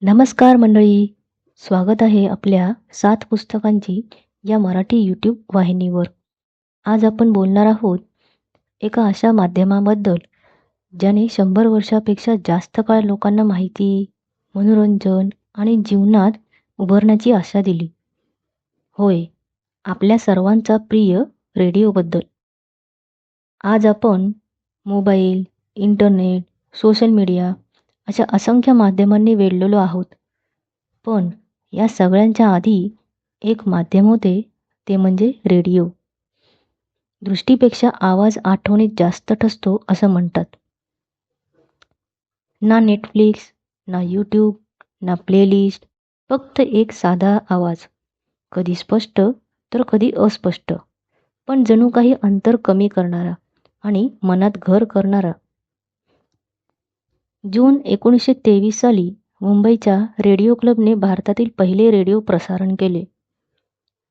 नमस्कार मंडळी, स्वागत आहे आपल्या 7 पुस्तकांची या मराठी यूट्यूब वाहिनीवर. आज आपण बोलणार आहोत एका अशा माध्यमाबद्दल ज्याने 100 वर्षापेक्षा जास्त काळ लोकांना माहिती, मनोरंजन आणि जीवनात उभारण्याची आशा दिली. होय, आपल्या सर्वांचा प्रिय रेडिओबद्दल. आज आपण मोबाईल, इंटरनेट, सोशल मीडिया अशा असंख्य माध्यमांनी वेढलेलो आहोत. पण या सगळ्यांच्या आधी एक माध्यम होते, ते म्हणजे रेडिओ. दृष्टीपेक्षा आवाज आठवणीत जास्त ठसतो असं म्हणतात. ना नेटफ्लिक्स, ना यूट्यूब, ना प्लेलिस्ट, फक्त एक साधा आवाज. कधी स्पष्ट तर कधी अस्पष्ट, पण जणू काही अंतर कमी करणारा आणि मनात घर करणारा. जून 1923 साली मुंबईच्या रेडिओ क्लबने भारतातील पहिले रेडिओ प्रसारण केले.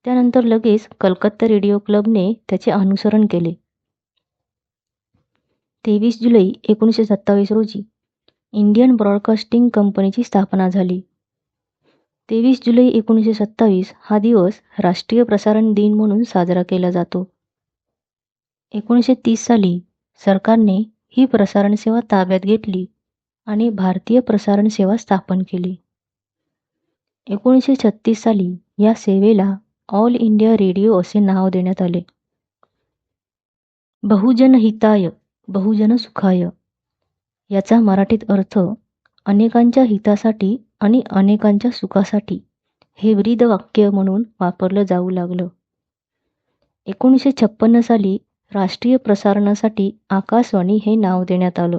त्यानंतर लगेच कलकत्ता रेडिओ क्लबने त्याचे अनुसरण केले. 23 जुलै 1927 रोजी इंडियन ब्रॉडकास्टिंग कंपनीची स्थापना झाली. 23 जुलै 1927 हा दिवस राष्ट्रीय प्रसारण दिन म्हणून साजरा केला जातो. 1930 साली सरकारने ही प्रसारण सेवा ताब्यात घेतली आणि भारतीय प्रसारण सेवा स्थापन केली. 1936 साली या सेवेला ऑल इंडिया रेडिओ असे नाव देण्यात आले. बहुजन हिताय, बहुजन सुखाय याचा मराठीत अर्थ अनेकांच्या हितासाठी आणि अनेकांच्या सुखासाठी हे ब्रीद वाक्य म्हणून वापरलं जाऊ लागलं. 1956 साली राष्ट्रीय प्रसारणासाठी आकाशवाणी हे नाव देण्यात आलं.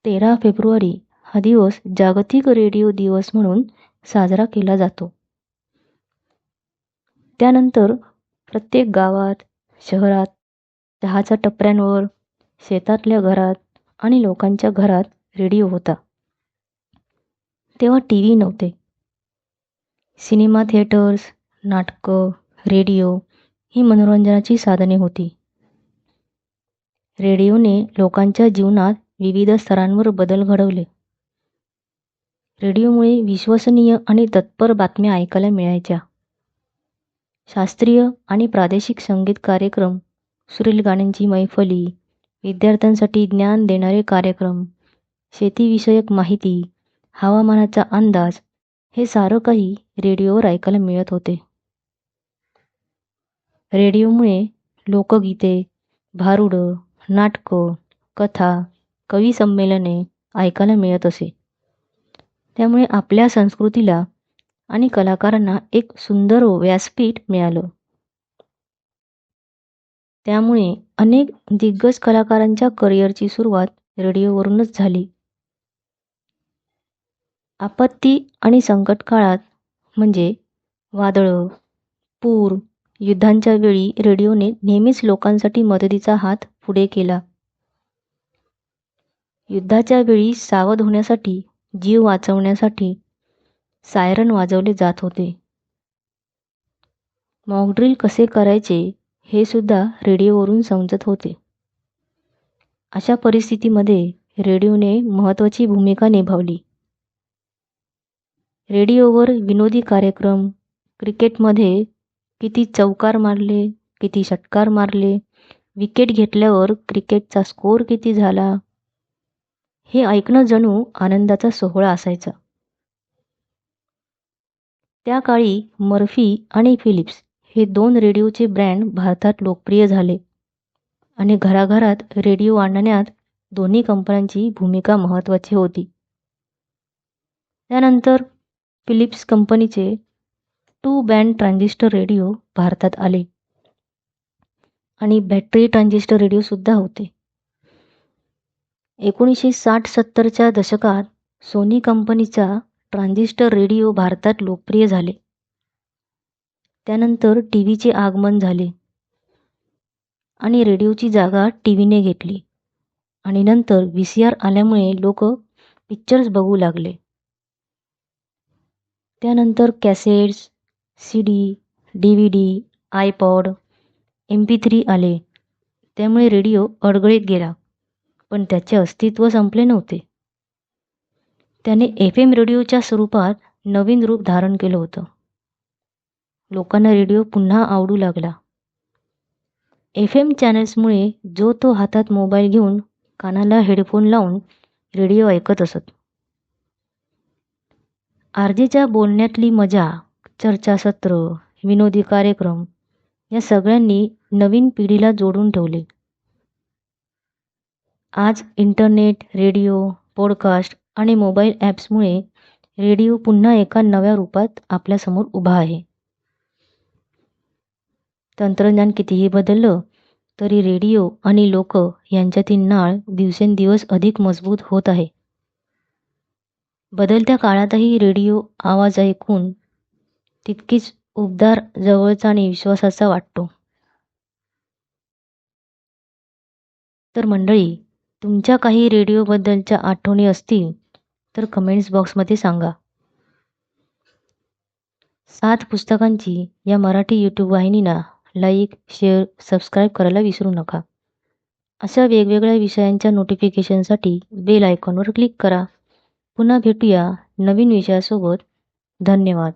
13 फेब्रुवारी हा दिवस जागतिक रेडिओ दिवस म्हणून साजरा केला जातो. त्यानंतर प्रत्येक गावात, शहरात, चहाच्या टपऱ्यांवर, शेतातल्या घरात आणि लोकांच्या घरात रेडिओ होता. तेव्हा टी व्ही नव्हते. सिनेमा थिएटर्स, नाटकं, रेडिओ ही मनोरंजनाची साधने होती. रेडिओने लोकांच्या जीवनात विविध स्तरांवर बदल घडवले. रेडिओमुळे विश्वसनीय आणि तत्पर बातम्या ऐकायला मिळायच्या. शास्त्रीय आणि प्रादेशिक संगीत कार्यक्रम, सुरेल गाण्यांची मैफली, विद्यार्थ्यांसाठी ज्ञान देणारे कार्यक्रम, शेतीविषयक माहिती, हवामानाचा अंदाज हे सारं काही रेडिओवर ऐकायला मिळत होते. रेडिओमुळे लोकगीते, भारुडं, नाटकं, कथा, कवी संमेलने ऐकायला मिळत असे. त्यामुळे आपल्या संस्कृतीला आणि कलाकारांना एक सुंदर व्यासपीठ मिळालं. त्यामुळे अनेक दिग्गज कलाकारांच्या करिअरची सुरुवात रेडिओवरूनच झाली. आपत्ती आणि संकट काळात म्हणजे वादळं, पूर, युद्धांच्या वेळी रेडिओने नेहमीच लोकांसाठी मदतीचा हात पुढे केला. युद्धाच्या वेळी सावध होण्यासाठी, जीव वाचवण्यासाठी सायरन वाजवले जात होते. मॉकड्रिल कसे करायचे हे सुद्धा रेडिओवरून समजत होते. अशा परिस्थितीमध्ये रेडिओने महत्त्वाची भूमिका निभावली. रेडिओवर विनोदी कार्यक्रम, क्रिकेटमध्ये किती चौकार मारले, किती षटकार मारले, विकेट घेतल्यावर क्रिकेटचा स्कोअर किती झाला, हे ऐकणं जणू आनंदाचा सोहळा असायचा. त्या काळी मर्फी आणि फिलिप्स हे 2 रेडिओचे ब्रँड भारतात लोकप्रिय झाले आणि घराघरात रेडिओ आणण्यात दोन्ही कंपन्यांची भूमिका महत्त्वाची होती. त्यानंतर फिलिप्स कंपनीचे 2 बँड ट्रान्झिस्टर रेडिओ भारतात आले आणि बॅटरी ट्रान्झिस्टर रेडिओ सुद्धा होते. 1960-70च्या दशकात सोनी कंपनीचा ट्रान्झिस्टर रेडिओ भारतात लोकप्रिय झाले. त्यानंतर टीव्हीचे आगमन झाले आणि रेडिओची जागा टीव्हीने घेतली आणि नंतर VCR आल्यामुळे लोक पिक्चर्स बघू लागले. त्यानंतर cassettes, CD, DVD, iPod, MP3 आले. त्यामुळे रेडिओ अडगळीत गेला, पण त्याचे अस्तित्व संपले नव्हते. त्याने FM रेडिओच्या स्वरूपात नवीन रूप धारण केलं होतं. लोकांना रेडिओ पुन्हा आवडू लागला. FM चॅनल्समुळे जो तो हातात मोबाईल घेऊन कानाला हेडफोन लावून रेडिओ ऐकत असत. आरजेच्या बोलण्यातली मजा, चर्चासत्र, विनोदी कार्यक्रम या सगळ्यांनी नवीन पिढीला जोडून ठेवले. आज इंटरनेट, रेडिओ, पॉडकास्ट आणि मोबाईल ॲप्समुळे रेडिओ पुन्हा एका नव्या रूपात आपल्यासमोर उभा आहे. तंत्रज्ञान कितीही बदललं तरी रेडिओ आणि लोक यांच्यातील नाळ दिवसेंदिवस अधिक मजबूत होत आहे. बदलत्या काळातही रेडिओ आवाज ऐकून तितकीच उबदार, जवळचा आणि विश्वासाचा वाटतो. तर मंडळी, तुमच्या काही रेडिओबद्दलच्या आठवणी असतील तर कमेंट्स बॉक्समध्ये सांगा. 7 पुस्तकांची या मराठी यूट्यूब वाहिनीला लाईक, शेअर, सबस्क्राईब करायला विसरू नका. अशा वेगवेगळ्या विषयांच्या नोटिफिकेशनसाठी बेल आयकॉनवर क्लिक करा. पुन्हा भेटूया नवीन विषयासोबत. धन्यवाद.